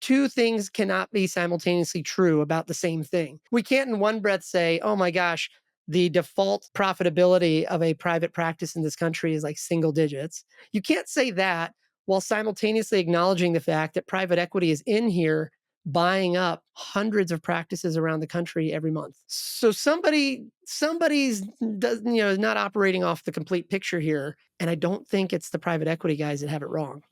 two things cannot be simultaneously true about the same thing. We can't in one breath say, oh my gosh, the default profitability of a private practice in this country is like single digits. You can't say that while simultaneously acknowledging the fact that private equity is in here buying up hundreds of practices around the country every month. So somebody's is not operating off the complete picture here, and I don't think it's the private equity guys that have it wrong.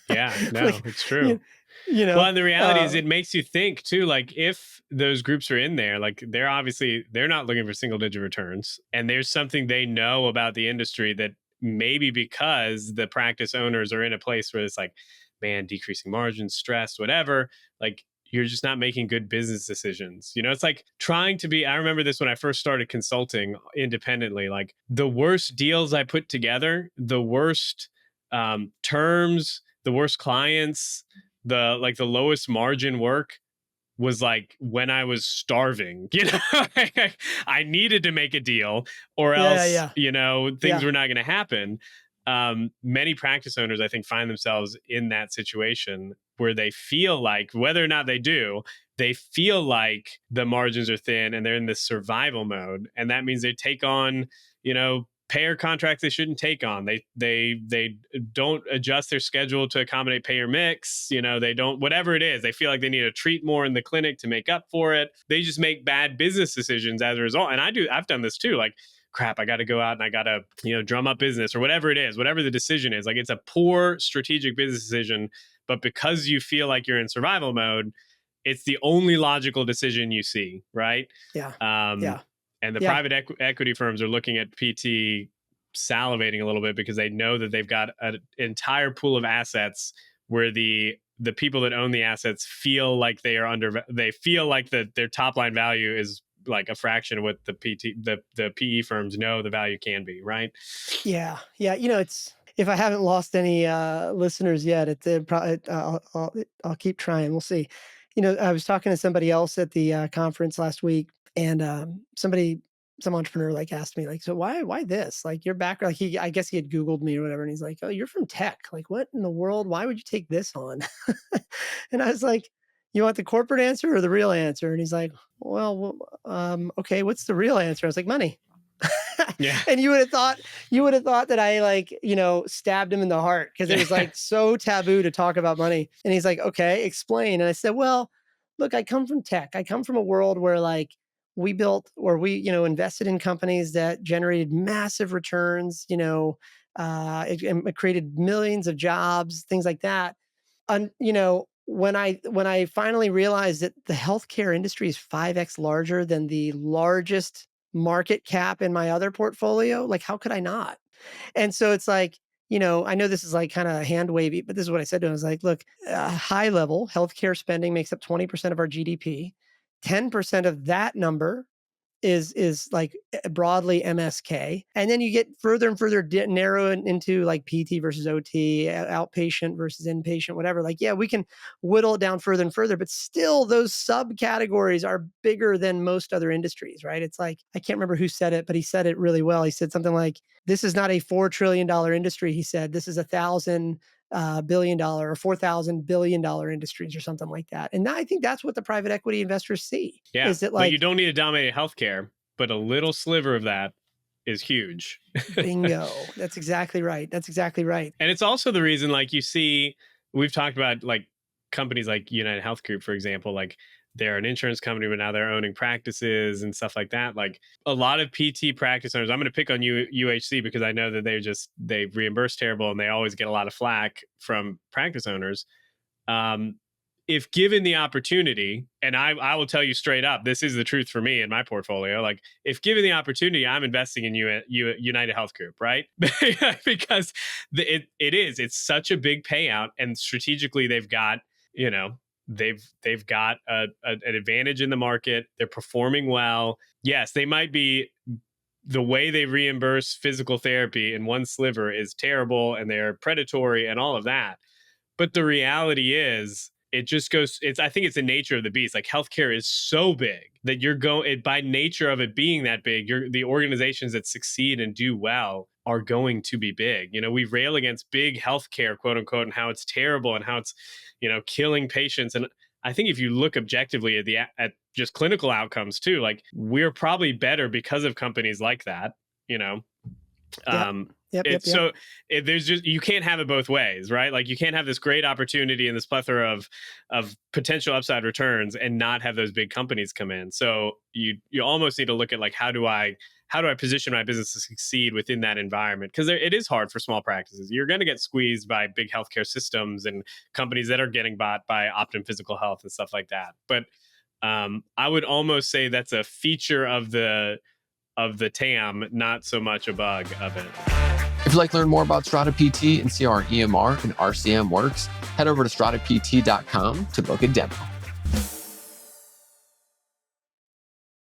Yeah, no, Like, it's you, true. you Well, know, and the reality is uh, it makes you think too, like if those groups are in there, like they're not looking for single digit returns. And there's something they know about the industry that maybe because the practice owners are in a place where it's like, man, decreasing margins, stress, whatever, like you're just not making good business decisions. It's like trying to be, I remember this when I first started consulting independently, like the worst deals I put together, the worst terms, the worst clients, the lowest margin work was like when I was starving, I needed to make a deal or yeah, else, yeah, things yeah, were not going to happen. Many practice owners, I think, find themselves in that situation where they feel like, whether or not they do, they feel like the margins are thin and they're in this survival mode. And that means they take on, payer contracts they shouldn't take on. They don't adjust their schedule to accommodate payer mix. They don't, whatever it is, they feel like they need to treat more in the clinic to make up for it. They just make bad business decisions as a result. And I've done this too. Like, crap, I got to go out and I got to, drum up business or whatever it is, whatever the decision is. Like it's a poor strategic business decision, but because you feel like you're in survival mode, it's the only logical decision you see, right? yeah, Um, yeah, and the yeah, private equity firms are looking at PT salivating a little bit because they know that they've got an entire pool of assets where the people that own the assets feel like they feel like their top line value is like a fraction of what the PE firms know the value can be, right? yeah, yeah. It's if I haven't lost any listeners yet, probably I'll keep trying. We'll see. I was talking to somebody else at the conference last week, and some entrepreneur like asked me like, so why this? Like your background, I guess he had Googled me or whatever, and he's like, oh, you're from tech. Like, what in the world? Why would you take this on? And I was like, you want the corporate answer or the real answer? And he's like, well, okay, what's the real answer? I was like, money. Yeah. And you would have thought that I like, stabbed him in the heart because it was like so taboo to talk about money. And he's like, okay, explain. And I said, well, look, I come from tech. I come from a world where like we built or we, invested in companies that generated massive returns, it created millions of jobs, things like that. And, when I finally realized that the healthcare industry is 5x larger than the largest market cap in my other portfolio, like how could I not? And so it's like, I know this is like kind of hand wavy, but this is what I said to him. I was like, look, high level healthcare spending makes up 20% of our GDP. 10% of that number is like broadly MSK, and then you get further and further narrow into like PT versus OT, outpatient versus inpatient, whatever. Like, yeah, we can whittle it down further and further, but still those subcategories are bigger than most other industries, right? It's like I can't remember who said it, but he said it really well. He said something like, "This is not a $4 trillion industry." He said, "This is $1,000 billion or $4,000 billion industries or something like that." And I think that's what the private equity investors see Yeah. is that Like you like don't need to dominate healthcare, but a little sliver of that is huge. bingo. That's exactly right. That's exactly right. And it's also the reason, like, you see, we've talked about like companies like United Health Group, for example, like they're an insurance company, but now they're owning practices and stuff like that. Like a lot of PT practice owners, I'm going to pick on UHC because I know that they reimburse terrible and they always get a lot of flack from practice owners. Um, if given the opportunity, and I will tell you straight up, this is the truth for me in my portfolio. Like, if given the opportunity, I'm investing in United Health Group, right? Because it's such a big payout, and strategically they've got you know they've got an advantage in the market. They're performing well. Yes, they might be. The way they reimburse physical therapy in one sliver is terrible, and they're predatory and all of that. But the reality is, it just goes, I think it's the nature of the beast. Like healthcare is so big that you're going, by nature of it being that big, the organizations that succeed and do well are going to be big. We rail against big healthcare, quote unquote, and how it's terrible and how it's, killing patients. And I think if you look objectively at just clinical outcomes too, like we're probably better because of companies like that, you know. Yep. Um, Yep. Yep. it's Yep. so there's just, you can't have it both ways, right? Like you can't have this great opportunity and this plethora of potential upside returns and not have those big companies come in. So you almost need to look at like how do I position my business to succeed within that environment? Because it is hard for small practices. You're going to get squeezed by big healthcare systems and companies that are getting bought by Optum Physical Health and stuff like that. But I would almost say that's a feature of the TAM, not so much a bug of it. If you'd like to learn more about Strata PT and see how our EMR and RCM works, head over to stratapt.com to book a demo.